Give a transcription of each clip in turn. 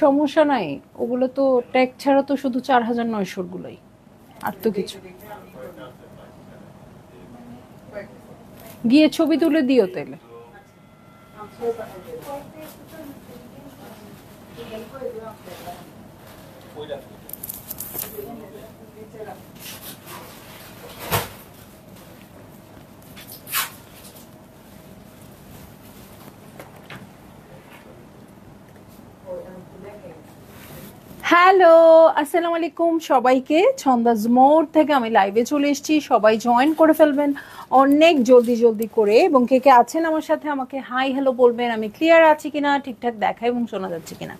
সমস্যা নাই, ওগুলো তো ট্যাগ ছাড়া তো শুধু 4900 গুলোই, আর তো কিছু। গিয়ে ছবি তুলে দিও তাহলে। হ্যালো, আসসালামু আলাইকুম সবাইকে। ছন্দাজ মোড় থেকে আমি লাইভে চলে এসেছি, সবাই জয়েন করে ফেলবেন অনেক জলদি জলদি করে। এবং কে কে আছেন আমার সাথে আমাকে হাই হ্যালো বলবেন। আমি ক্লিয়ার আছি কিনা, ঠিকঠাক দেখা এবং শোনা যাচ্ছে কিনা,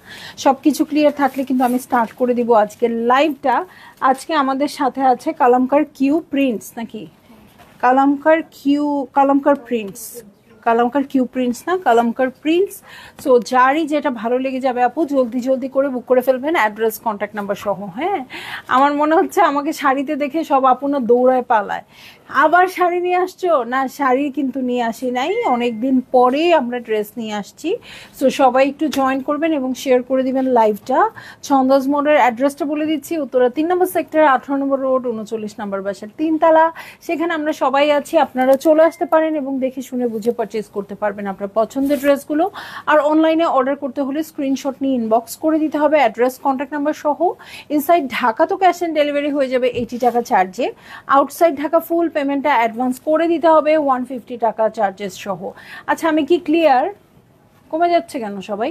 সব কিছু ক্লিয়ার থাকলে কিন্তু আমি স্টার্ট করে দিব আজকের লাইভটা। আজকে আমাদের সাথে আছে কালামকার কিউ প্রিন্টস, নাকি কালামকার প্রিন্টস, কালামকার কিউ প্রিন্টস না, কালামকার প্রিন্টস। সো যারই যেটা ভালো লেগে যাবে আপু জলদি জলদি করে বুক করে ফেলবেন, অ্যাড্রেস কন্ট্যাক্ট নাম্বার সহ। হ্যাঁ, আমার মনে হচ্ছে আমাকে শাড়িতে দেখে সব আপুনা দৌড়ায় পালায়, আবার শাড়ি নিয়ে আসছো না। শাড়ি কিন্তু নিয়ে আসি নাই, অনেকদিন পরে আমরা ড্রেস নিয়ে আসছি। সো সবাই একটু জয়েন করবেন এবং শেয়ার করে দিবেন লাইভটা। ছন্দাজ মোড়ের অ্যাড্রেসটা বলে দিচ্ছি, উত্তরা 3 নম্বর সেক্টর, 18 নম্বর রোড, 39 নম্বর বাসার 3 তলা। সেখানে আমরা সবাই আছি, আপনারা চলে আসতে পারেন এবং দেখে শুনে বুঝে পারচেজ করতে পারবেন আপনার পছন্দের ড্রেসগুলো। আর অনলাইনে অর্ডার করতে হলে স্ক্রিনশট নিয়ে ইনবক্স করে দিতে হবে, অ্যাড্রেস কন্ট্যাক্ট নাম্বার সহ। ইনসাইড ঢাকা তো ক্যাশ অন ডেলিভারি হয়ে যাবে 80 টাকা চার্জে, আউটসাইড ঢাকা ফুল পেমেন্টটা অ্যাডভান্স করে দিতে হবে 150 টাকা চার্জেস সহ। আচ্ছা, আমি কি ক্লিয়ার? কমে যাচ্ছে কেন সবাই?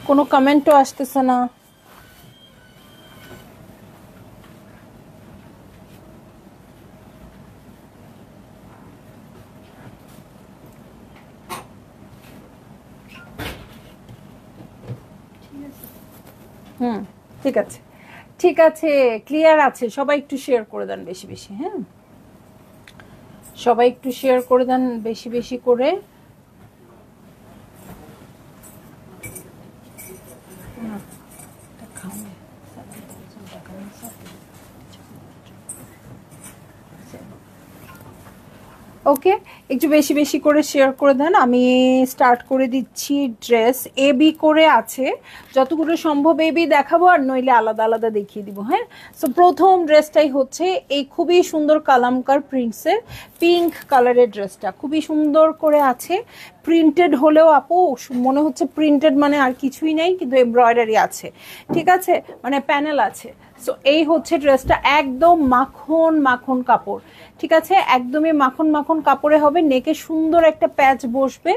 কোনো কমেন্টও আসতেছে না। ঠিক আছে, ঠিক আছে, ক্লিয়ার আছে। সবাই একটু শেয়ার করে দেন বেশি বেশি। হ্যাঁ, সবাই একটু শেয়ার করে দেন বেশি বেশি করে। ওকে, একটু বেশি বেশি করে শেয়ার করে দেন। আমি স্টার্ট করে দিচ্ছি। ড্রেস এ বি করে আছে, যতগুলো সম্ভব এ বি দেখাবো, আর নইলে আলাদা আলাদা দেখিয়ে দিব। হ্যাঁ, সো প্রথম ড্রেসটাই হচ্ছে এই খুবই সুন্দর কালামকার প্রিন্টসের পিঙ্ক কালারের ড্রেসটা, খুবই সুন্দর করে আছে। প্রিন্টেড হলেও আপু মনে হচ্ছে প্রিন্টেড মানে আর কিছুই নেই, কিন্তু এমব্রয়ডারি আছে, ঠিক আছে, মানে প্যানেল আছে। সো এই হচ্ছে ড্রেসটা, একদম মাখন মাখন কাপড়, ঠিক আছে, একদমই মাখন মাখন কাপড়ে হবে। নেকে সুন্দর একটা প্যাচ বসবে।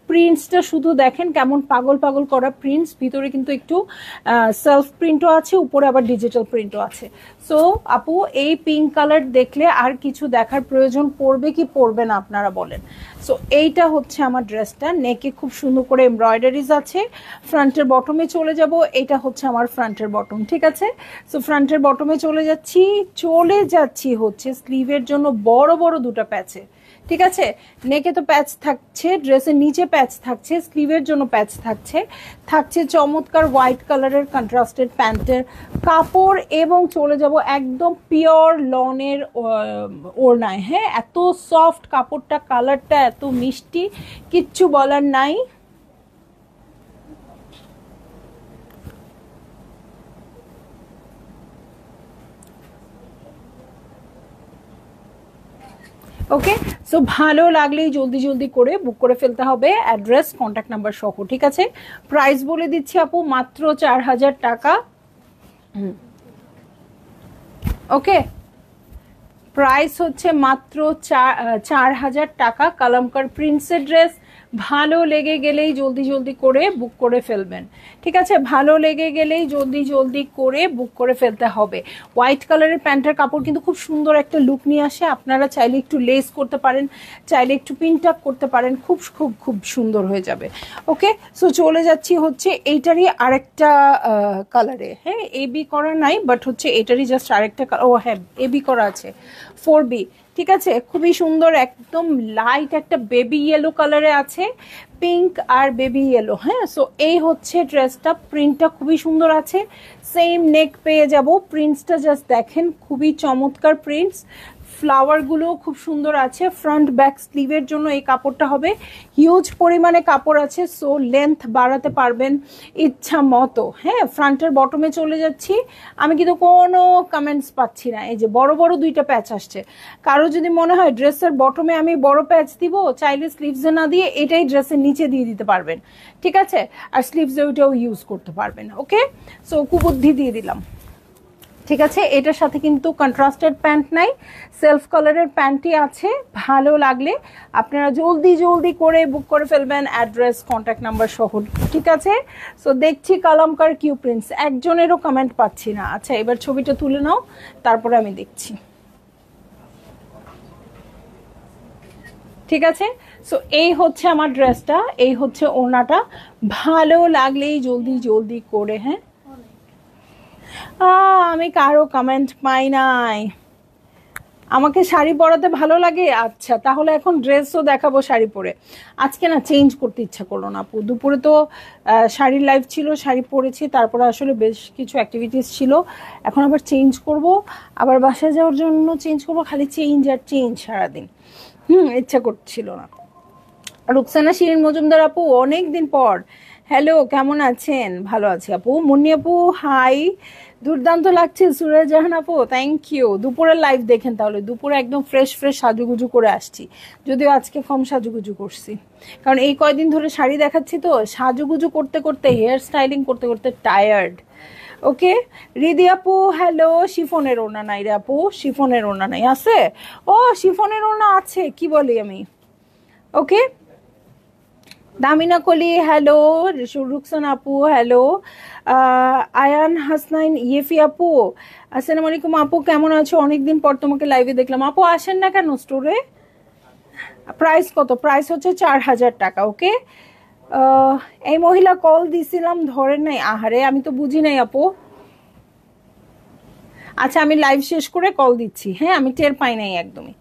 প্রিন্টসটা শুধু দেখেন কেমন পাগল পাগল করা প্রিন্টস, ভিতরে কিন্তু একটু সেলফ প্রিন্টও আছে, উপরে আবার ডিজিটাল প্রিন্টও আছে। সো আপু এই পিঙ্ক কালার দেখলে আর কিছু দেখার প্রয়োজন পড়বে কি পড়বে না আপনারা বলেন। সো এইটা হচ্ছে আমার ড্রেসটা, নেকে খুব সুন্দর করে এমব্রয়ডারিজ আছে। ফ্রন্টের বটমে চলে যাব, এটা হচ্ছে আমার ফ্রন্টের বটম, ঠিক আছে। সো ফ্রন্টের বটমে চলে যাচ্ছি হচ্ছে স্লিভের জন্য বড় বড় দুটো প্যাচে, ঠিক আছে। নেকে তো প্যাচ থাকছে, ড্রেসের নিচে প্যাচ থাকছে, স্লিভের জন্য প্যাচ থাকছে চমৎকার হোয়াইট কালারের কন্ট্রাস্টেড প্যান্টের কাপড়। এবং চলে যাব একদম পিওর লনের ওড়নায়। হ্যাঁ, এত সফট কাপড়টা, কালারটা এত মিষ্টি, কিচ্ছু বলার নাই। ওকে, সো ভালো লাগলেই জলদি জলদি করে বুক করে ফেলতে হবে, অ্যাড্রেস কন্ট্যাক্ট নাম্বার সহ, ঠিক আছে। প্রাইস বলে দিচ্ছি আপু, মাত্র 4000 টাকা। ওকে, প্রাইস হচ্ছে মাত্র 4000 টাকা। কালামকার প্রিন্সের ড্রেস, ভালো লেগে গেলেই জলদি জলদি করে বুক করে ফেলবেন, ঠিক আছে। ভালো লেগে গেলেই জলদি জলদি করে বুক করে ফেলতে হবে। হোয়াইট কালারের প্যান্টের কাপড় কিন্তু খুব সুন্দর একটা লুক নিয়ে আসে। আপনারা চাইলে একটু লেস করতে পারেন, চাইলে একটু পিন আপ করতে পারেন, খুব খুব খুব সুন্দর হয়ে যাবে। ওকে, সো চলে যাচ্ছি হচ্ছে এইটারই আরেকটা কালারে। হ্যাঁ, এ বি করা নাই, বাট হচ্ছে এটারই জাস্ট আরেকটা কালার। ও হ্যাঁ, এ বি করা আছে, 4B, ঠিক আছে, খুবই সুন্দর, একদম লাইট একটা বেবি ইয়েলো কালারে আছে, পিঙ্ক আর বেবি ইয়েলো। হ্যাঁ, সো এই হচ্ছে ড্রেসটা, প্রিন্টটা খুবই সুন্দর আছে, সেম নেক পেয়ে যাব। প্রিন্টসটা জাস্ট দেখেন, খুবই চমৎকার প্রিন্টস। ফ্লাওয়ারগুলো খুব সুন্দর আছে। ফ্রন্ট ব্যাক স্লিভের জন্য এই কাপড়টা হবে, হিউজ পরিমাণে কাপড় আছে, সো লেন্থ বাড়াতে পারবেন ইচ্ছা মতো। হ্যাঁ, ফ্রন্টের বটমে চলে যাচ্ছি। আমি কিন্তু কোনো কমেন্টস পাচ্ছি না। এই যে বড় বড় দুইটা প্যাচ আসছে। কারো যদি মনে হয় ড্রেসের বটমে আমি বড় প্যাচ দিব, চাইলে স্লিভসে না দিয়ে এটাই ড্রেসের নিচে দিয়ে দিতে পারবেন, ঠিক আছে? আর স্লিভসে ওইটাও ইউজ করতে পারবেন। ওকে, সো কুবুদ্ধি দিয়ে দিলাম, ঠিক আছে? এটার সাথে কিন্তু কন্ট্রাস্টেড প্যান্ট নাই, সেলফ কালারের প্যান্টই আছে। ভালো লাগলে আপনারা জলদি জলদি করে বুক করে ফেলবেন, অ্যাড্রেস কন্ট্যাক্ট নাম্বার সহ, ঠিক আছে? সো দেখছি কালামকার কিউ প্রিন্টস, একজনেরও কমেন্ট পাচ্ছি না। আচ্ছা, এবার ছবিটা তুলে নাও, তারপরে আমি দেখছি, ঠিক আছে? সো এই হচ্ছে আমার ড্রেসটা, এই হচ্ছে ওড়নাটা। ভালো লাগলেই জলদি জলদি করে, হ্যাঁ। আমি কারো কমেন্ট পাই নাই। আমাকে শাড়ি পরাতে ভালো লাগে, আচ্ছা তাহলে এখন ড্রেসও দেখাবো শাড়ি পরে। আজকে না চেঞ্জ করতে ইচ্ছা করলো না আপু, দুপুরে তো শাড়ির লাইভ ছিল, শাড়ি পরেছি, তারপরে আসলে বেশ কিছু অ্যাক্টিভিটিস ছিল, এখন আবার চেঞ্জ করব, আবার বাসায় যাওয়ার জন্য চেঞ্জ করব, খালি চেঞ্জ আর চেঞ্জ সারাদিন। ইচ্ছা করছিল না। রুকসানা শিরিন মজুমদার আপু, অনেক দিন পর, হ্যালো, কেমন আছেন? ভালো আছি আপু। মুন্নি আপু হাই, দুর্দান্ত লাগছে। সুরেশ জাহান আপু থ্যাংক ইউ। দুপুরের লাইভ দেখেন তাহলে, দুপুরে একদম ফ্রেশ ফ্রেশ সাজুগুজু করে আসছি, যদিও আজকে কম সাজুগুজু করছি, কারণ এই কয়দিন ধরে শাড়ি দেখাচ্ছি তো, সাজুগুজু করতে করতে, হেয়ার স্টাইলিং করতে করতে টায়ার্ড। ওকে, রিদি আপু হ্যালো। শিফনের ওড়না নাই রে আপু, শিফনের ওড়না নাই, আছে? ও শিফনের ওড়না আছে, কি বলি আমি। ওকে, দামিনা কলি হ্যালো, রুকসান আপু হ্যালো, আয়ান হাসনাইন ইয়েফি আপু আসসালামু আলাইকুম আপু, কেমন আছো? অনেকদিন পর তোমাকে লাইভে দেখলাম আপু, আসেন না কেন স্টোরে? প্রাইস কত? প্রাইস হচ্ছে 4000 টাকা। ওকে, এই মহিলা কল দিছিলাম ধরেন নাই, আহারে আমি তো বুঝি নাই আপু। আচ্ছা, আমি লাইভ শেষ করে কল দিচ্ছি, হ্যাঁ, আমি টের পাই নাই একদমই।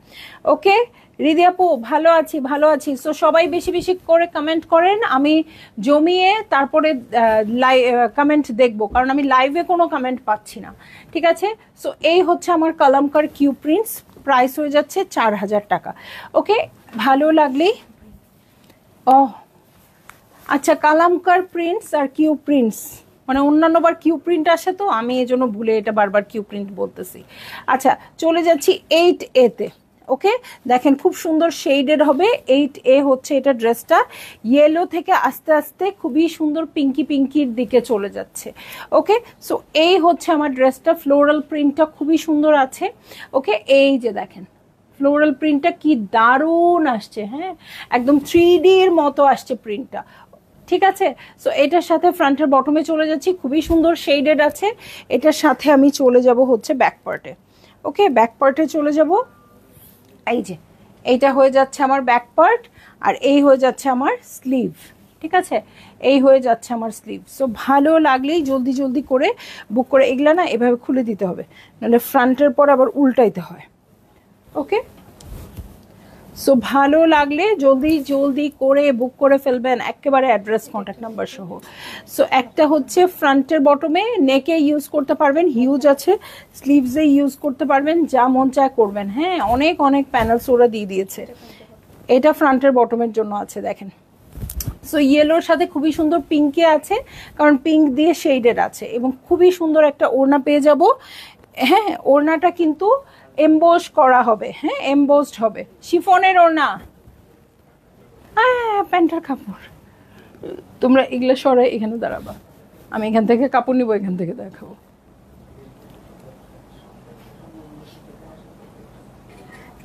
ওকে, রিদি আপু ভালো আছি, ভালো আছি। সো সবাই বেশি বেশি করে কমেন্ট করেন, আমি জমিয়ে তারপরে কমেন্ট দেখবো, কারণ আমি লাইভে কোনো কমেন্ট পাচ্ছি না, ঠিক আছে? সো এই হচ্ছে আমার কালামকার কিউ প্রিন্টস, প্রাইস হয়ে যাচ্ছে 4000 টাকা। ওকে, ভালো লাগলেই আচ্ছা, কালামকার প্রিন্টস আর কিউ প্রিন্টস মানে অন্যান্য বার কিউ প্রিন্ট আসে, তো আমি এই জন্য ভুলে এটা বারবার কিউ প্রিন্ট বলতেছি। আচ্ছা, চলে যাচ্ছি 8A তে। ওকে, দেখেন খুব সুন্দর শেডেড হবে। 8A হচ্ছে এটা ড্রেসটা, ইয়েলো থেকে আস্তে আস্তে খুবই সুন্দর পিঙ্কি পিঙ্কির দিকে চলে যাচ্ছে। ওকে, সো এই হচ্ছে আমার ড্রেসটা, ফ্লোরাল প্রিন্টটা খুবই সুন্দর আছে। ওকে, এই যে দেখেন ফ্লোরাল প্রিন্টটা কি দারুণ আসছে, হ্যাঁ, একদম 3Dর মতো আসছে প্রিন্টটা, ঠিক আছে? সো এটার সাথে ফ্রন্টের বটমে চলে যাচ্ছি, খুবই সুন্দর শেডেড আছে। এটার সাথে আমি চলে যাব হচ্ছে ব্যাক পার্টে। ওকে, ব্যাক পার্টে চলে যাব, এই যে এইটা হয়ে যাচ্ছে আমার ব্যাক পার্ট, আর এই হয়ে যাচ্ছে আমার স্লিভ, ঠিক আছে? এই হয়ে যাচ্ছে আমার স্লিভ। সো ভালো লাগলেই জলদি জলদি করে বুক করে, এগুলা না এভাবে খুলে দিতে হবে, নাহলে ফ্রন্টের পর আবার উল্টাইতে হয়। ওকে, সো ভালো লাগলে জলদি জলদি করে বুক করে ফেলবেন, একেবারে অ্যাড্রেস কন্ট্যাক্ট নাম্বার সহ। সো একটা হচ্ছে ফ্রন্টের বটমে, নেকে ইউজ করতে পারবেন, হিউজ আছে, স্লিভসে ইউজ করতে পারবেন, যা মন চায় করবেন। হ্যাঁ, অনেক অনেক প্যানেলস ওরা দিয়ে দিয়েছে। এটা ফ্রন্টের বটমের জন্য আছে, দেখেন। সো ইয়েলোর সাথে খুবই সুন্দর পিঙ্কে আছে, কারণ পিঙ্ক দিয়ে শেডেড আছে, এবং খুবই সুন্দর একটা ওড়না পেয়ে যাব। হ্যাঁ, ওড়নাটা কিন্তু এমবোস করা হবে, হ্যাঁ, এমবোসড হবে, শিফনের ওড়না। হ্যাঁ, প্যান্টের কাপড়, তোমরা এগুলো সরাই এখানে দাঁড়াবা, আমি এখান থেকে কাপড় নিবো, এখান থেকে দেখাবো।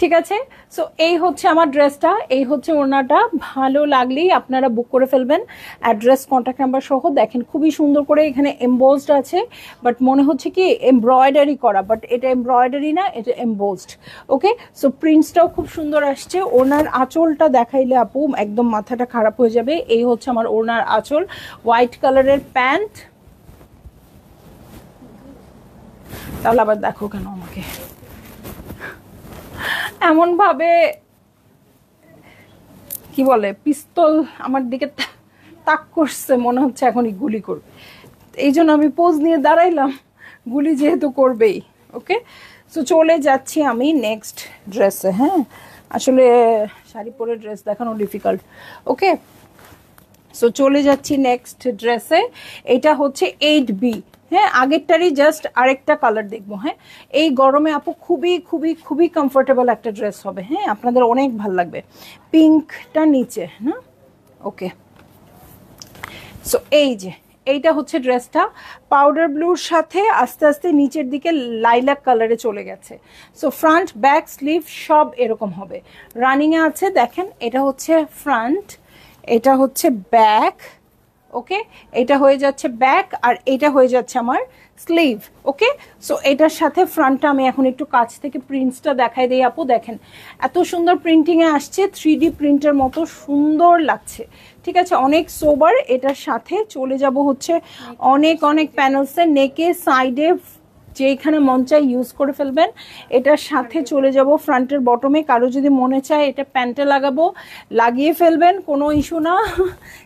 ঠিক আছে? সো এই হচ্ছে আমার ড্রেসটা, এই হচ্ছে ওড়নাটা। ভালো লাগলেই আপনারা বুক করে ফেলবেন, অ্যাড্রেস কন্ট্যাক্ট নাম্বার সহ। দেখেন খুবই সুন্দর করে এখানে এমবোসড আছে, বাট মনে হচ্ছে কি এমব্রয়ডারি করা, বাট এটা এমব্রয়ডারি না, এটা এমবোসড। ওকে, সো প্রিন্টসটাও খুব সুন্দর আসছে। ওড়নার আঁচলটা দেখাইলে আপু একদম মাথাটা খারাপ হয়ে যাবে। এই হচ্ছে আমার ওড়নার আঁচল, হোয়াইট কালারের প্যান্ট। তাহলে আবার দেখো কেন আমাকে এমন ভাবে, কি বলে, পিস্তল আমার দিকে তাক করছে, মনে হচ্ছে এখনই গুলি করবে। এই জন্য আমি পোজ নিয়ে দাঁড়াইলাম, গুলি যেহেতু করবেই। ওকে, সো চলে যাচ্ছি আমি নেক্সট ড্রেসে। হ্যাঁ, আসলে শাড়ি পরে ড্রেস দেখানো ডিফিকাল্ট। ওকে, সো চলে যাচ্ছি নেক্সট ড্রেসে। এটা হচ্ছে 8B। হ্যাঁ, আগেরটারই জাস্ট আরেকটা কালার দেখবো। হ্যাঁ, এই গরমে আপু খুবই খুবই খুবই কমফোর্টেবল একটা ড্রেস হবে। হ্যাঁ, আপনাদের অনেক ভালো লাগবে। পিঙ্কটা নিচে না, ওকে। সো এই যে এইটা হচ্ছে ড্রেসটা, পাউডার ব্লুর সাথে আস্তে আস্তে নিচের দিকে লাইলাক কালারে চলে গেছে। সো ফ্রন্ট ব্যাক স্লিভ সব এরকম হবে, রানিংয়ে আছে। দেখেন, এটা হচ্ছে ফ্রন্ট, এটা হচ্ছে ব্যাক। ওকে, এটা হয়ে যাচ্ছে ব্যাক, আর এটা হয়ে যাচ্ছে আমার স্লিভ। ওকে, সো এটার সাথে ফ্রন্টটা আমি এখন একটু কাছ থেকে প্রিন্টসটা দেখাই দিই আপু। দেখেন, এত সুন্দর প্রিন্টিংয়ে আসছে, 3D প্রিন্টের মতো সুন্দর লাগছে। ঠিক আছে, অনেক সোবার। এটার সাথে চলে যাব হচ্ছে অনেক অনেক প্যানেলসে, নেকে সাইডে যেখানে মন চাই ইউজ করে ফেলবেন। এটার সাথে চলে যাব ফ্রন্টের বটমে, কারো যদি মনে চায় এটা প্যান্টে লাগাবো, লাগিয়ে ফেলবেন, কোনো ইস্যু না।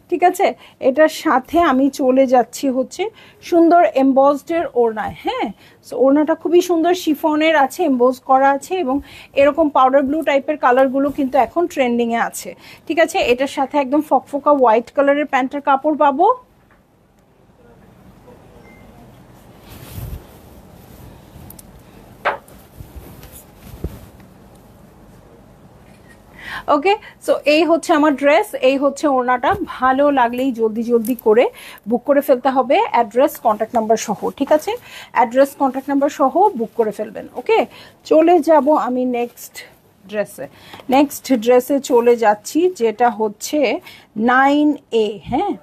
ঠিক আছে, এটার সাথে আমি চলে যাচ্ছি হচ্ছে সুন্দর এমবসডের ওড়নায়। হ্যাঁ, সো ওড়নাটা খুবই সুন্দর, শিফনের আছে, এমবোজ করা আছে, এবং এরকম পাউডার ব্লু টাইপের কালারগুলো কিন্তু এখন ট্রেন্ডিংয়ে আছে। ঠিক আছে, এটার সাথে একদম ফকফকা হোয়াইট কালারের প্যান্টের কাপড় পাবো। ওকে, সো এই হচ্ছে আমার ড্রেস, এই হচ্ছে ওড়নাটা। ভালো লাগলেই জলদি জলদি করে বুক করে ফেলতে হবে, অ্যাড্রেস কন্ট্যাক্ট নাম্বার সহ। ঠিক আছে, অ্যাড্রেস কন্ট্যাক্ট নাম্বার সহ বুক করে ফেলবেন। ওকে, চলে যাব আমি নেক্সট ড্রেসে চলে যাচ্ছি, যেটা হচ্ছে 9A। হ্যাঁ,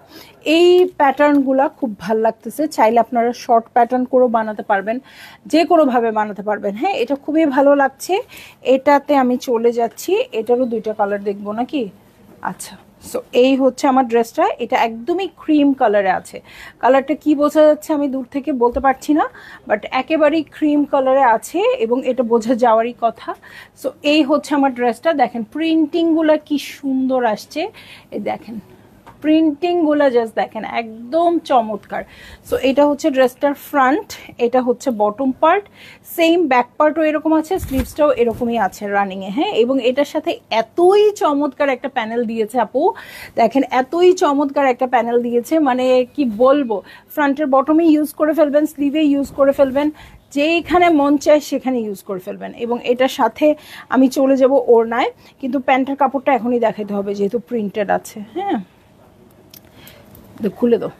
এই প্যাটার্নগুলা খুব ভাল লাগতেছে, চাইলে আপনারা শর্ট প্যাটার্ন করেও বানাতে পারবেন, যে কোনোভাবে বানাতে পারবেন। হ্যাঁ, এটা খুবই ভালো লাগছে। এটাতে আমি চলে যাচ্ছি, এটারও দুইটা কালার দেখবো নাকি? আচ্ছা, সো এই হচ্ছে আমার ড্রেসটা, এটা একদমই ক্রিম কালারে আছে। কালারটা কি বোঝা যাচ্ছে আমি দূর থেকে বলতে পারছি না, বাট একেবারেই ক্রিম কালারে আছে, এবং এটা বোঝা যাওয়ারই কথা। সো এই হচ্ছে আমার ড্রেসটা। দেখেন প্রিন্টিংগুলো কি সুন্দর আসছে, এই দেখেন প্রিন্টিংগুলো জাস্ট দেখেন, একদম চমৎকার। সো এটা হচ্ছে ড্রেসটার ফ্রন্ট, এটা হচ্ছে বটম পার্ট, সেম ব্যাক পার্টও এরকম আছে, স্লিভসটাও এরকমই আছে রানিংয়ে। হ্যাঁ, এবং এটার সাথে এতই চমৎকার একটা প্যানেল দিয়েছে আপু, দেখেন এতই চমৎকার একটা প্যানেল দিয়েছে, মানে কি বলবো। ফ্রন্টের বটমে ইউজ করে ফেলবেন, স্লিভে ইউজ করে ফেলবেন, যেখানে মন চায় সেখানে ইউজ করে ফেলবেন। এবং এটার সাথে আমি চলে যাব ওড়নায়, কিন্তু প্যান্টের কাপড়টা এখনই দেখাতে হবে যেহেতু প্রিন্টেড আছে। হ্যাঁ, খুলে দাও।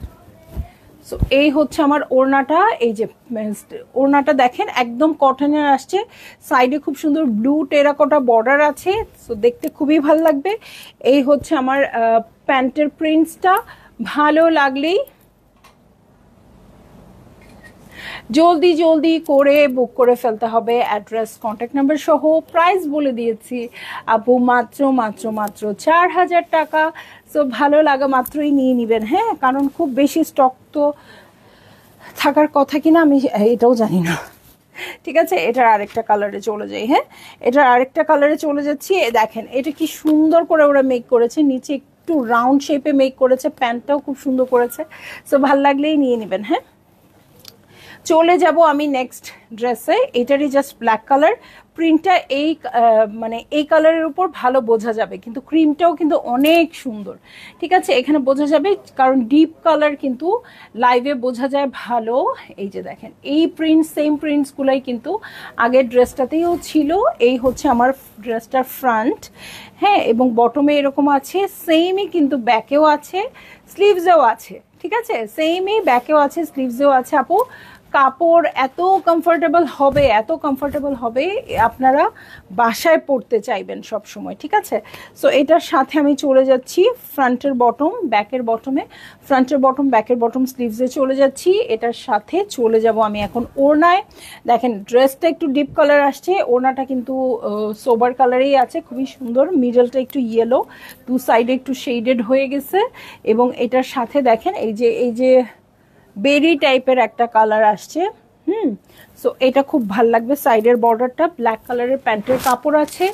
সো এই হচ্ছে আমার ওড়নাটা, এই যে ওড়নাটা দেখেন একদম কটনের আসছে, সাইডে খুব সুন্দর ব্লু টেরাকোটা বর্ডার আছে, সো দেখতে খুবই ভালো লাগবে। এই হচ্ছে আমার প্যান্টের প্রিন্টসটা, ভালো লাগলেই জলদি জলদি করে বুক করে ফেলতে হবে, অ্যাড্রেস কন্ট্যাক্ট নাম্বার সহ। প্রাইস বলে দিয়েছি আপু, মাত্র মাত্র মাত্র 4000 টাকা। সো ভালো লাগা মাত্রই নিয়ে নেবেন। হ্যাঁ, কারণ খুব বেশি স্টক তো থাকার কথা কিনা আমি এটাও জানি না। ঠিক আছে, এটার আরেকটা কালারে চলে যাই। হ্যাঁ, এটার আরেকটা কালারে চলে যাচ্ছি। দেখেন এটা কি সুন্দর করে ওরা মেক করেছে, নিচে একটু রাউন্ড শেপে মেক করেছে, প্যান্টটাও খুব সুন্দর করেছে। সো ভাল লাগলেই নিয়ে নেবেন। হ্যাঁ, চলে যাব আমি নেক্সট ড্রেসে, এটারই জাস্ট ব্ল্যাক কালার, প্রিন্টটা এই মানে এই কালারের উপর ভালো বোঝা যাবে, কিন্তু ক্রিমটাও কিন্তু অনেক সুন্দর। ঠিক আছে, এখানে বোঝা যাবে, কারণ ডিপ কালার কিন্তু লাইভে বোঝা যায় ভালো। এই যে দেখেন এই প্রিন্ট, সেম প্রিন্টসগুলাই কিন্তু আগের ড্রেসটাতেও ছিল। এই হচ্ছে আমার ড্রেসটার ফ্রন্ট। হ্যাঁ, এবং বটমে এরকম আছে, সেমই কিন্তু ব্যাকেও আছে, স্লিভসেও আছে। ঠিক আছে, সেমই ব্যাকেও আছে, স্লিভসেও আছে আপু। কাপড় এত কমফোর্টেবল হবে, এত কমফোর্টেবল হবে, আপনারা বাসায় পরতে চাইবেন সব সময়। ঠিক আছে, সো এটার সাথে আমি চলে যাচ্ছি ফ্রন্টের বটম ব্যাকের বটমে, ফ্রন্টের বটম ব্যাকের বটম স্লিভসে চলে যাচ্ছি। এটার সাথে চলে যাব আমি এখন ওড়নায়। দেখেন ড্রেসটা একটু ডিপ কালার আসছে, ওড়নাটা কিন্তু সোবার কালারেই আছে, খুবই সুন্দর। মিডলটা একটু ইয়েলো, দু সাইডে একটু শেডেড হয়ে গেছে, এবং এটার সাথে দেখেন এই যে বেরি টাইপের একটা কালার আসছে। সো এটা খুব ভাল লাগবে। সাইডের বর্ডারটা ব্ল্যাক কালারের, প্যান্টের কাপড় আছে।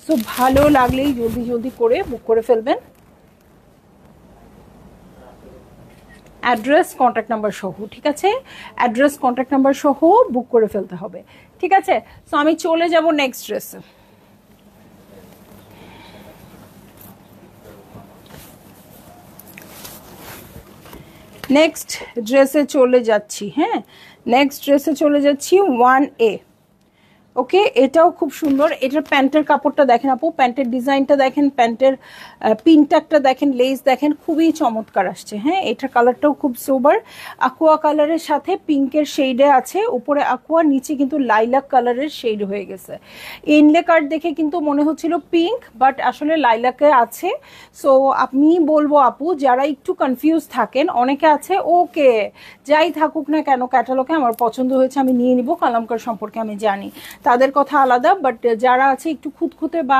সো ভালো লাগলেই জলদি জলদি করে বুক করে ফেলবেন, অ্যাড্রেস কন্ট্যাক্ট নাম্বার সহ। ঠিক আছে, অ্যাড্রেস কন্ট্যাক্ট নাম্বার সহ বুক করে ফেলতে হবে। ঠিক আছে, সো আমি চলে যাব নেক্সট ড্রেসে। নেক্সট ড্রেসে চলে যাচ্ছি। হ্যাঁ, নেক্সট ড্রেসে চলে যাচ্ছি 1A। ওকে, এটাও খুব সুন্দর। এটার প্যান্টের কাপড়টা দেখেন আপু, প্যান্টের ডিজাইনটা দেখেন, প্যান্টের পিনটাকটা দেখেন, লেস দেখেন, খুবই চমৎকার আসছে। হ্যাঁ, এটার কালারটাও খুব সোবার, আকুয়া কালারের সাথে পিঙ্কের শেডে আছে, উপরে আকুয়া, নিচে কিন্তু লাইলাক কালারের শেড হয়ে গেছে। ইনলে কার্ড দেখে কিন্তু মনে হচ্ছিল পিঙ্ক, বাট আসলে লাইলাকে আছে। সো আমি বলবো আপু, যারা একটু কনফিউজ থাকেন, অনেকে আছে ওকে যাই থাকুক না কেন ক্যাটালগে আমার পছন্দ হয়েছে আমি নিয়ে নিব, কালামকার সম্পর্কে আমি জানি, তাদের কথা আলাদা। বাট যারা আছে একটু খুঁতখুঁতে বা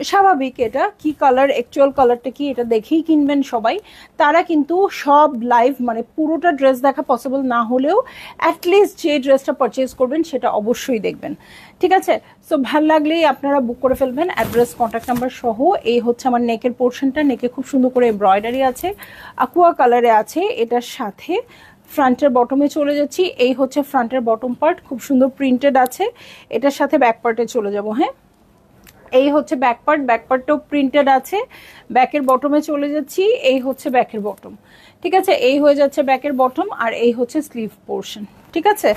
স্বাভাবিক, এটা কি কালার, অ্যাকচুয়াল কালারটা কি এটা দেখেই কিনবেন সবাই, তারা কিন্তু সব লাইভ মানে পুরোটা ড্রেস দেখা পসিবল না হলেও অ্যাটলিস্ট যে ড্রেসটা পারচেজ করবেন সেটা অবশ্যই দেখবেন। ঠিক আছে, সো ভাল লাগলেই আপনারা বুক করে ফেলবেন, অ্যাড্রেস কন্ট্যাক্ট নাম্বার সহ। এই হচ্ছে আমার নেকের পোর্শনটা, নেকে খুব সুন্দর করে এমব্রয়ডারি আছে, আকুয়া কালারে আছে। এটার সাথে ফ্রন্টের বটমে চলে যাচ্ছি। এই হচ্ছে ফ্রন্টের বটম পার্ট, খুব সুন্দর প্রিন্টেড আছে। এটার সাথে ব্যাক পার্টে চলে যাব। হ্যাঁ, এই হচ্ছে ব্যাক পার্ট, ব্যাক পার্টটাও প্রিন্টেড আছে। ব্যাকের বটমে চলে যাচ্ছি। এই হচ্ছে ব্যাকের বটম। ঠিক আছে, এই হয়ে যাচ্ছে ব্যাকের বটম, আর এই হচ্ছে স্লিভ পোর্শন। ঠিক আছে,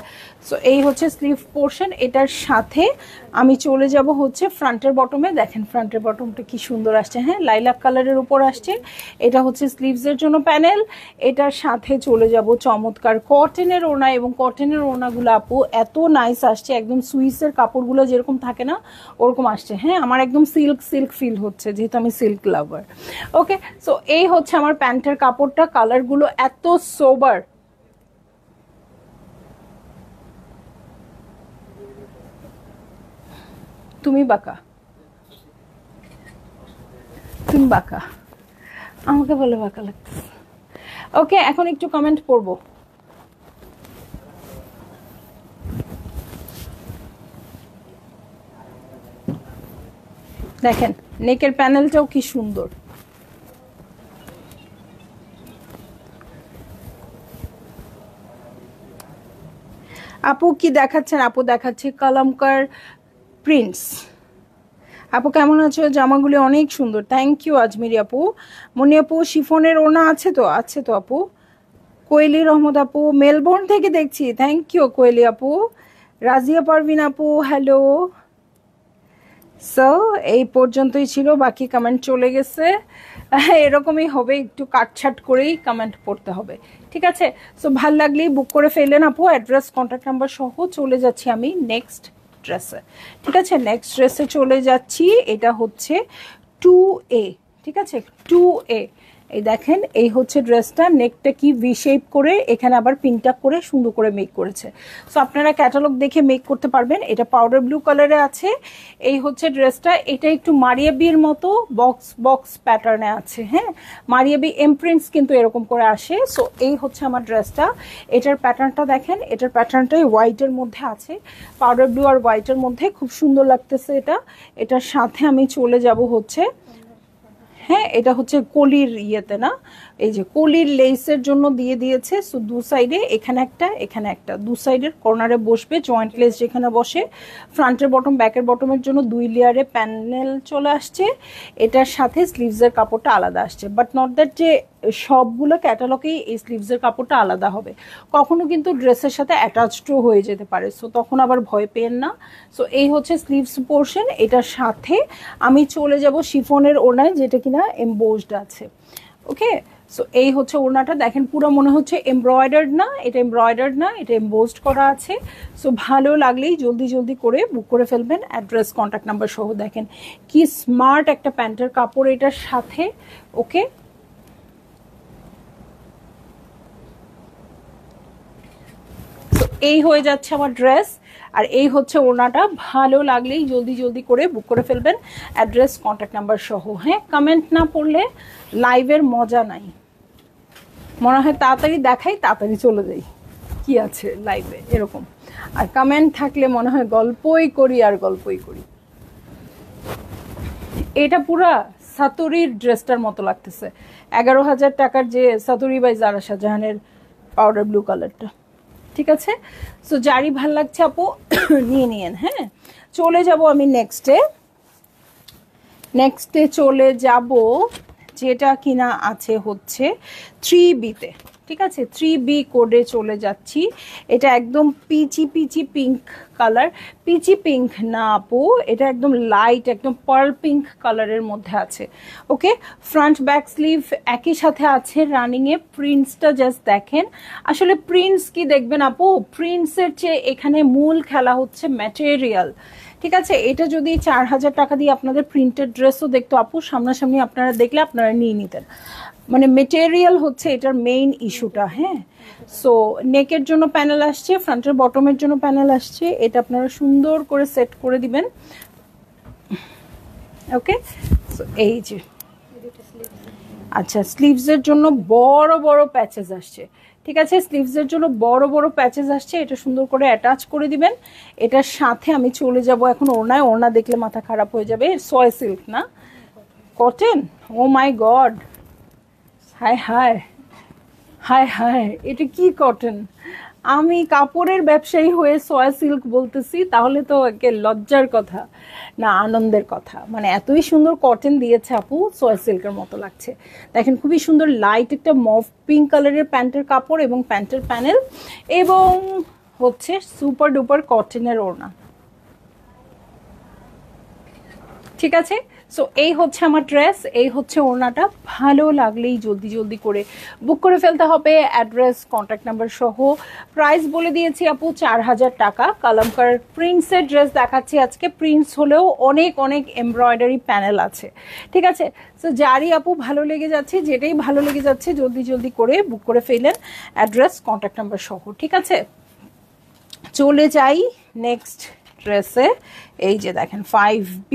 সো এই হচ্ছে স্লিভ পোর্শন। এটার সাথে আমি চলে যাব হচ্ছে ফ্রন্টের বটমে। দেখেন ফ্রন্টের বটমটা কি সুন্দর আসছে। হ্যাঁ, লাইলাক কালারের উপর আসছে। এটা হচ্ছে স্লিভসের জন্য প্যানেল। এটার সাথে চলে যাব চমৎকার কটনের ওড়না, এবং কটনের ওড়নাগুলো আপু এত নাইস আসছে, একদম সুইসের কাপড়গুলো যেরকম থাকে না ওরকম আসছে। হ্যাঁ, আমার একদম সিল্ক সিল্ক ফিল হচ্ছে, যেহেতু আমি সিল্ক লাভার। ওকে, সো এই হচ্ছে আমার প্যান্টের কাপড়টা, কালারগুলো এত সোবার। তুমি বাঁকা, তুমি বাঁকা, আমাকে বলে বাঁকা লাগতেছে। ওকে, এখন একটু কমেন্ট পড়বো। দেখেন নেকের প্যানেলটাও কি সুন্দর। আপু কি দেখাচ্ছেন? আপু দেখাচ্ছে কালামকার প্রিন্টস। আপু কেমন আছো? জামাগুলি অনেক সুন্দর, থ্যাংক ইউ আজমিরি আপু। মনি আপু শিফনের ওড়না আছে তো? আছে তো আপু। কোয়েলি রহমত আপু মেলবোর্ন থেকে দেখছি, থ্যাংক ইউ কোয়েলি আপু। রাজিয়া পারভিন আপু হ্যালো। সো এই পর্যন্তই ছিল, বাকি কমেন্ট চলে গেছে। এরকমই হবে, একটু কাটছাট করেই কমেন্ট পড়তে হবে। ঠিক আছে, সো ভাল লাগলেই বুক করে ফেললেন আপু, অ্যাড্রেস কন্ট্যাক্ট নাম্বার সহ। চলে যাচ্ছি আমি নেক্সট ড্রেসে। ঠিক আছে, নেক্সট ড্রেসে চলে যাচ্ছি। এটা হচ্ছে 2A। ঠিক আছে, 2A। এই দেখেন এই হচ্ছে ড্রেসটা, নেকটা কি ভি শেপ করে, এখানে আবার পিনটা করে সুন্দর করে মেক করেছে। সো আপনারা ক্যাটালগ দেখে মেক করতে পারবেন। এটা পাউডার ব্লু কালারে আছে। এই হচ্ছে ড্রেসটা, এটা একটু মারিয়াবির মতো বক্স বক্স প্যাটার্নে আছে। হ্যাঁ, মারিয়াবি এমপ্রিন্টস কিন্তু এরকম করে আসে। সো এই হচ্ছে আমার ড্রেসটা। এটার প্যাটার্নটা দেখেন, এটার প্যাটার্নটাই হোয়াইটের মধ্যে আছে, পাউডার ব্লু আর হোয়াইটের মধ্যে, খুব সুন্দর লাগতেছে এটা। এটার সাথে আমি চলে যাব হচ্ছে, হ্যাঁ এটা হচ্ছে কলির ইয়েতে না, এই যে কলির লেসের জন্য দিয়ে দিয়েছে। সো দু সাইডে, এখানে একটা এখানে একটা, দু সাইডের কর্নারে বসবে, জয়েন্ট লেস যেখানে বসে। ফ্রন্টের বটম ব্যাকের বটমের জন্য 2 লেয়ারে প্যানেল চলে আসছে। এটার সাথে স্লিভসের কাপড়টা আলাদা আসছে, বাট নট দ্যাট যে সবগুলো ক্যাটালগেই এই স্লিভসের কাপড়টা আলাদা হবে, কখনো কিন্তু ড্রেসের সাথে অ্যাটাচডও হয়ে যেতে পারে। সো তখন আবার ভয় পেন না। সো এই হচ্ছে স্লিভস পোর্শন। এটার সাথে আমি চলে যাব শিফনের ওড়নায়, যেটা কিনা এমবোসড আছে। ওকে, সো এই হচ্ছে ওড়নাটা, দেখেন পুরো মনে হচ্ছে এমব্রয়ডার্ড না, এটা এমব্রয়ডার্ড না, এটা এমবোসড করা আছে। সো ভালো লাগলেই জলদি জলদি করে বুক করে ফেলবেন, অ্যাড্রেস কন্ট্যাক্ট নাম্বার সহ। দেখেন কি স্মার্ট একটা প্যান্টের কাপড় এটার সাথে। ওকে, এই হয়ে যাচ্ছে আমার ড্রেস, আর এই হচ্ছে ওড়নাটা। ভালো লাগলেই জলদি জলদি করে বুক করে ফেলবেন, অ্যাড্রেস কন্ট্যাক্ট নাম্বার সহ। হ্যাঁ, কমেন্ট না পড়লে লাইভের মজা নাই, মনে হয় তাড়াতাড়ি দেখাই তাড়াতাড়ি চলে যাই, কি আছে লাইভে এরকম। আর কমেন্ট থাকলে মনে হয় গল্পই করি আর গল্পই করি। এটা পুরা সাতুরির ড্রেসটার মতো লাগতেছে, 11,000 টাকার যে সাতুরি বাই জারা শাহজাহানের পাউডার ব্লু কালারটা। ঠিক আছে। সো যারই ভাল লাগছে আপু নিয়ে নিয়েন। হ্যাঁ, চলে যাব আমি নেক্সটে চলে যাব, যেটা কিনা আছে হচ্ছে 3B-তে। ঠিক আছে, 3B কোডে চলে যাচ্ছি। এটা একদম peachy pink colour, peachy pink না আপু, এটা একদম লাইট, একদম পার্ল পিঙ্ক কালারের মধ্যে আছে। ওকে, ফ্রন্ট ব্যাক স্লিভ একই সাথে আছে রানিংয়ে। প্রিন্টসটা জাস্ট দেখেন। আসলে প্রিন্টস কি দেখবেন আপু, প্রিন্টসের চেয়ে এখানে মূল খেলা হচ্ছে ম্যাটেরিয়াল। ঠিক আছে, এটা যদি 4000 টাকা দিয়ে আপনাদের প্রিন্টেড ড্রেসও দেখতো আপু, সামনাসামনি আপনারা দেখলে আপনারা নিয়ে নিতেন। মানে মেটেরিয়াল হচ্ছে এটার মেইন ইস্যুটা। হ্যাঁ, সো নেকের জন্য প্যানেল আসছে, ফ্রন্টের বটমের জন্য প্যানেল আসছে, এটা আপনারা সুন্দর করে সেট করে দিবেন। ওকে, সো এই যে আচ্ছা, স্লিভসের জন্য বড় বড় প্যাচেস আসছে। ঠিক আছে, স্লিভসের জন্য বড় বড় প্যাচেস আসছে, এটা সুন্দর করে অ্যাটাচ করে দিবেন। এটার সাথে আমি চলে যাব এখন ওড়নায়। ওড়না দেখলে মাথা খারাপ হয়ে যাবে। সয় সিল্ক না কটন, ও মাই গড, হায় হায় হায় হায়, এটা কি কটন! আমি কাপড়ের ব্যবসায়ী হয়ে সয়া সিল্ক বলতেছি, তাহলে তো একে লজ্জার কথা না আনন্দের কথা। মানে এতই সুন্দর কটন দিয়েছে আপু, সয়া সিল্কের মতো লাগছে। দেখেন খুবই সুন্দর লাইট একটা মভ পিঙ্ক কালারের প্যান্টের কাপড় এবং প্যান্টের প্যানেল, এবং হচ্ছে সুপার ডুপার কটনের ওড়না। ঠিক আছে, সো এই হচ্ছে আমার ড্রেস, এই হচ্ছে ওড়নাটা। ভালো লাগলেই জলদি জলদি করে বুক করে ফেলতে হবে, অ্যাড্রেস কন্ট্যাক্ট নাম্বার সহ। প্রাইস বলে দিয়েছি আপু 4000 টাকা। কালামকার প্রিন্টসের ড্রেস দেখাচ্ছি আজকে। প্রিন্টস হলেও অনেক অনেক এমব্রয়ডারি প্যানেল আছে। ঠিক আছে, সো যারই আপু ভালো লেগে যাচ্ছে, যেটাই ভালো লেগে যাচ্ছে জলদি জলদি করে বুক করে ফেলেন, অ্যাড্রেস কন্ট্যাক্ট নাম্বার সহ। ঠিক আছে, চলে যাই নেক্সট ড্রেসে। এই যে দেখেন 5B,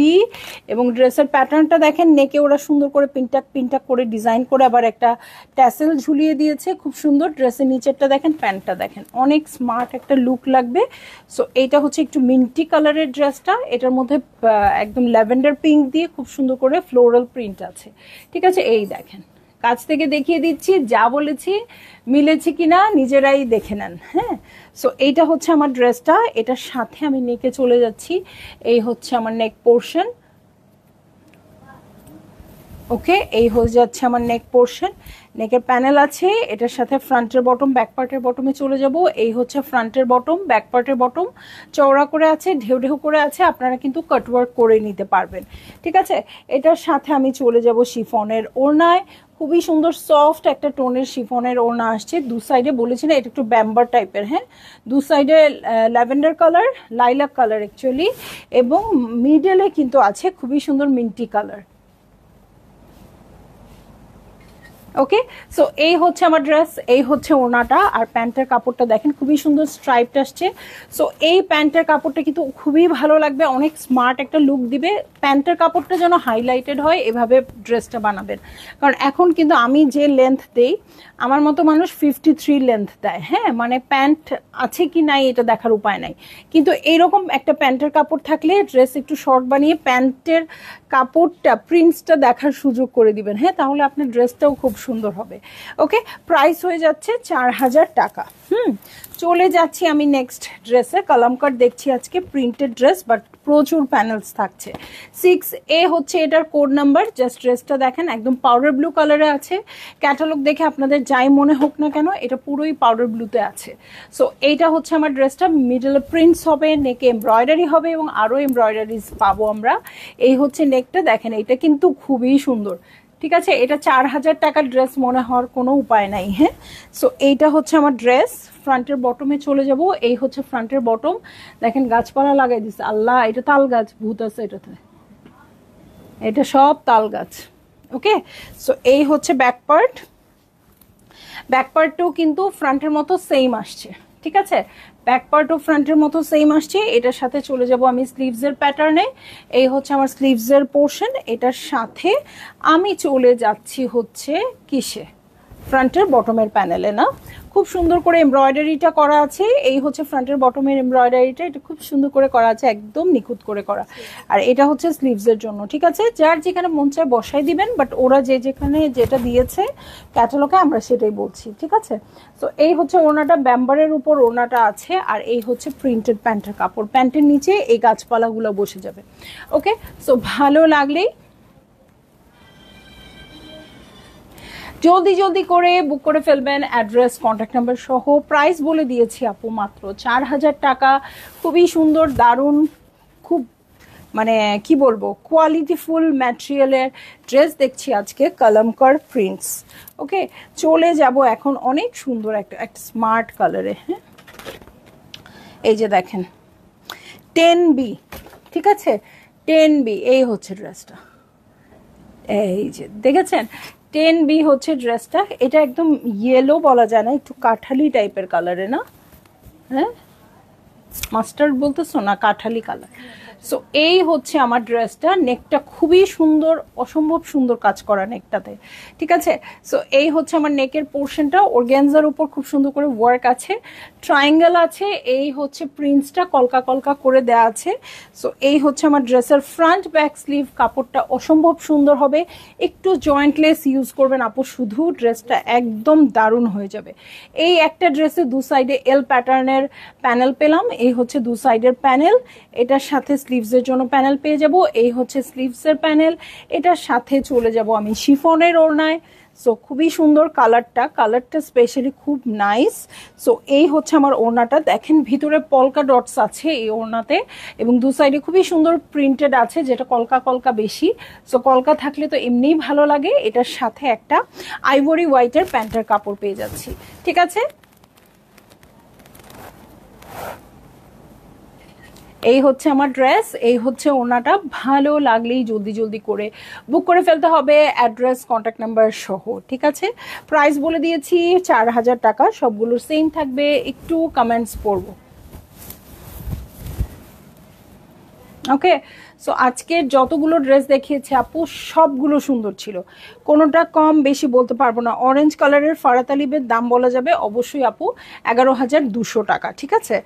এবং ড্রেসের প্যাটার্নটা দেখেন, নেকে ওরা সুন্দর করে পিনটাক করে ডিজাইন করে আবার একটা ট্যাসেল ঝুলিয়ে দিয়েছে, খুব সুন্দর। ড্রেসের নিচেরটা দেখেন, প্যান্টটা দেখেন, অনেক স্মার্ট একটা লুক লাগবে। সো এইটা হচ্ছে একটু মিন্টি কালারের ড্রেসটা, এটার মধ্যে একদম ল্যাভেন্ডার পিঙ্ক দিয়ে খুব সুন্দর করে ফ্লোরাল প্রিন্ট আছে। ঠিক আছে, এই দেখেন কাছ থেকে দেখিয়ে দিচ্ছি, যা বলেছি মিলেছে কিনা নিজেরাই দেখে নেন। হ্যাঁ, সো এইটা হচ্ছে আমার ড্রেসটা, এটার সাথে আমি নেকে চলে যাচ্ছি। এই হচ্ছে আমার নেক পোর্শন। ওকে, এই হয়ে যাচ্ছে আমার নেক পোর্শন। নেকের প্যানেল আছে, এটার সাথে ফ্রন্টের বটম, ব্যাক পার্টের বটমে চলে যাব। এই হচ্ছে ফ্রন্টের বটম, ব্যাক পার্টের বটম চওড়া করে আছে, ঢেউ ঢেউ করে আছে, আপনারা কিন্তু কাটওয়ার্ক করে নিতে পারবেন। ঠিক আছে, এটার সাথে আমি চলে যাব শিফনের ওড়নায়। খুবই সুন্দর সফট একটা টোনের শিফনের ওড়না আসছে। দু সাইডে বলেছি না এটা একটু ব্যাম্বার টাইপের। হ্যাঁ, দু সাইডে lavender colour, lilac colour actually, এবং মিডলে কিন্তু আছে খুবই সুন্দর মিন্টি কালার। ওকে, সো এই হচ্ছে আমার ড্রেস, এই হচ্ছে ওড়নাটা। আর প্যান্টের কাপড়টা দেখেন খুবই সুন্দর স্ট্রাইপড আসছে। সো এই প্যান্টের কাপড়টা কিন্তু খুবই ভালো লাগবে, অনেক স্মার্ট একটা লুক দিবে। প্যান্টের কাপড়টা যেন হাইলাইটেড হয় এভাবে ড্রেসটা বানাবেন, কারণ এখন কিন্তু আমি যে লেন্থ দেই, আমার মতো মানুষ 53 লেন্থ দেয়। হ্যাঁ, মানে প্যান্ট আছে কি নাই এটা দেখার উপায় নাই, কিন্তু এইরকম একটা প্যান্টের কাপড় থাকলে ড্রেস একটু শর্ট বানিয়ে প্যান্টের কাপড়টা প্রিন্টসটা দেখার সুযোগ করে দিবেন। হ্যাঁ, তাহলে আপনার ড্রেসটাও খুব সুন্দর হবে। ওকে, প্রাইস হয়ে যাচ্ছে 4000 টাকা। চলে যাচ্ছি আমি নেক্সট ড্রেসে। কালামকার দেখছি আজকে প্রিন্টেড ড্রেস, বাট প্রচুর প্যানেলস থাকছে। 6A হচ্ছে এটার কোড নাম্বার। জাস্ট ড্রেসটা দেখেন, একদম পাউডার ব্লু কালারে আছে। ক্যাটালগ দেখে আপনাদের যাই মনে হোক না কেন, এটা পুরোই পাউডার ব্লুতে আছে। সো এইটা হচ্ছে আমার ড্রেসটা। মিডলে প্রিন্টস হবে, নেকে এমব্রয়ডারি হবে, এবং আরও এমব্রয়ডারিজ পাবো আমরা। এই হচ্ছে নেকটা দেখেন, এটা কিন্তু খুবই সুন্দর। ঠিক আছে, এটা 4000 টাকার ড্রেস মনে হওয়ার কোনো উপায় নাই। হ্যাঁ, সো এইটা হচ্ছে আমার ড্রেস। ফ্রন্টের বটমে চলে যাব। এই হচ্ছে ফ্রন্টের বটম। দেখেন গাছপালা লাগাই দিচ্ছে, আল্লাহ এটা তাল গাছ, ভূত আছে এটাতে, এটা সব তাল গাছ। ওকে, সো এই হচ্ছে ব্যাক পার্ট। ব্যাক পার্টটাও কিন্তু ফ্রন্টের মতো সেম আসছে। ঠিক আছে, ব্যাক পার্টও ফ্রন্টের মতো সেম আসছে। এটার সাথে চলে যাব আমি স্লিভসের প্যাটার্নে। এই হচ্ছে আমার স্লিভসের পোর্শন। এটার সাথে আমি চলে যাচ্ছি হচ্ছে কিসে, ফ্রন্টের বটমের প্যানেলে না, খুব সুন্দর করে এমব্রয়ডারিটা করা আছে। এই হচ্ছে ফ্রন্টের বটমের এমব্রয়ডারিটা, এটা খুব সুন্দর করে করা আছে, একদম নিখুঁত করে করা। আর এটা হচ্ছে স্লিভসের জন্য, ঠিক আছে, যার যেখানে মন চায় বসাই দিবেন, বাট ওরা যেখানে যেটা দিয়েছে ক্যাটালগে আমরা সেটাই বলছি, ঠিক আছে। তো এই হচ্ছে ওড়নাটা, ব্যাম্বারের উপর ওড়নাটা আছে, আর এই হচ্ছে প্রিন্টেড প্যান্টের কাপড়, প্যান্টের নিচে এই গাছপালাগুলো বসে যাবে। ওকে, সো ভালো লাগলেই জলদি জলদি করে বুক করে ফেলবেন, অ্যাড্রেস কন্ট্যাক্ট নাম্বার সহ। প্রাইস বলে দিয়েছি আপু, মাত্র 4000 টাকা। খুবই সুন্দর, দারুণ, খুব মানে কি বলবো, কোয়ালিটিফুল ম্যাটেরিয়ালের ড্রেস দেখছি আজকে, কলমকার প্রিন্টস। ওকে, চলে যাব এখন অনেক সুন্দর একটা স্মার্ট কালারে। হ্যাঁ, এই যে দেখেন 10B, ঠিক আছে, 10B, এই হচ্ছে ড্রেসটা, এই যে দেখেছেন 10B হচ্ছে ড্রেসটা। এটা একদম ইয়েলো বলা যায় না, একটু কাঠালি টাইপের কালারে না, হ্যাঁ মাস্টার্ড বলতেছো না, কাঠালি কালার। সো এই হচ্ছে আমার ড্রেসটা, নেকটা খুবই সুন্দর, অসম্ভব সুন্দর কাজ করা নেকটাতে, ঠিক আছে। সো এই হচ্ছে আমার নেকের পোর্শনটা, অর্গানজার উপর খুব সুন্দর করে ওয়ার্ক আছে, ট্রায়াঙ্গেল আছে, এই হচ্ছে প্রিন্টসটা কলকা কলকা করে দেওয়া আছে। সো এই হচ্ছে আমার ড্রেসের ফ্রন্ট ব্যাক স্লিভ, কাপড়টা অসম্ভব সুন্দর হবে, একটু জয়েন্টলেস ইউজ করবেন আপু, শুধু ড্রেসটা একদম দারুণ হয়ে যাবে। এই একটা ড্রেসে দু সাইডে এল প্যাটার্নের প্যানেল পেলাম, এই হচ্ছে দু সাইডের প্যানেল, এটার সাথে স্লিভসের জন্য প্যানেল পেয়ে যাব, এই হচ্ছে স্লিভসের প্যানেল, এটার সাথে চলে যাব আমি শিফনের ওড়নায়। সো খুবই সুন্দর কালারটা স্পেশালি খুব নাইস। সো এই হচ্ছে আমার ওড়নাটা, দেখেন ভিতরে পলকা ডটস আছে এই ওড়নাতে, এবং দু সাইডে খুবই সুন্দর প্রিন্টেড আছে, যেটা কলকা কলকা বেশি। সো কলকা থাকলে তো এমনিই ভালো লাগে। এটার সাথে একটা আইভরি হোয়াইটের প্যান্টের কাপড় পেয়ে যাচ্ছি, ঠিক আছে। এই হচ্ছে আমার ড্রেস, এই হচ্ছে ওড়নাটা। ভালো লাগলেই জলদি জলদি করে বুক করে ফেলতে হবে, অ্যাড্রেস কন্ট্যাক্ট নাম্বার সহ, ঠিক আছে। প্রাইস বলে দিয়েছি 4000 টাকা, সবগুলো সেম থাকবে, একটু কমেন্টস পড়বো। ওকে, সো আজকে যতগুলো ড্রেস দেখিয়েছি আপু সবগুলো সুন্দর ছিল, কোনোটা কম বেশি বলতে পারবো না। অরেঞ্জ কালারের ফারাতালিবের দাম বলা যাবে অবশ্যই আপু 11200 টাকা, ঠিক আছে।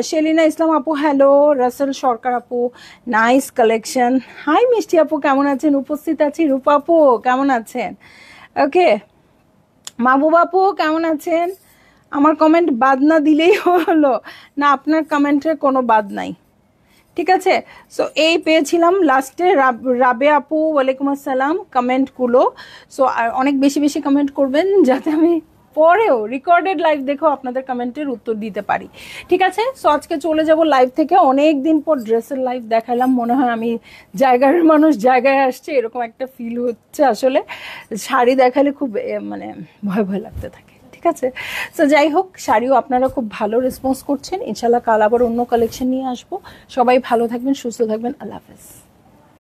শেলিনা ইসলাম আপু হ্যালো, রাসেল সরকার আপু নাইস কালেকশন, হাই মিষ্টি আপু কেমন আছেন, উপস্থিত আছি। রূপা আপু কেমন আছেন, ওকে। মাহবুব আপু কেমন আছেন, আমার কমেন্ট বাদ না দিলেই হলো না, আপনার কমেন্টের কোনো বাদ নাই, ঠিক আছে। সো এই পেয়েছিলাম লাস্টে রাবে আপু, ওয়ালাইকুম আসসালাম, কমেন্টগুলো। সো অনেক বেশি বেশি কমেন্ট করবেন, যাতে আমি পরেও রেকর্ডেড লাইভ দেখো আপনাদের কমেন্টের উত্তর দিতে পারি, ঠিক আছে। সো আজকে চলে যাব লাইভ থেকে, অনেক দিন পর ড্রেসের লাইভ দেখালাম, মনে হয় আমি জায়গার মানুষ জায়গায় আসছে এরকম একটা ফিল হচ্ছে। আসলে শাড়ি দেখালে খুব মানে ভয় ভয় লাগতে থাকে, ঠিক আছে। তো যাই হোক, শাড়িও আপনারা খুব ভালো রেসপন্স করছেন, ইনশাল্লাহ কাল আবার অন্য কালেকশন নিয়ে আসবো। সবাই ভালো থাকবেন, সুস্থ থাকবেন, আল্লাহ হাফেজ।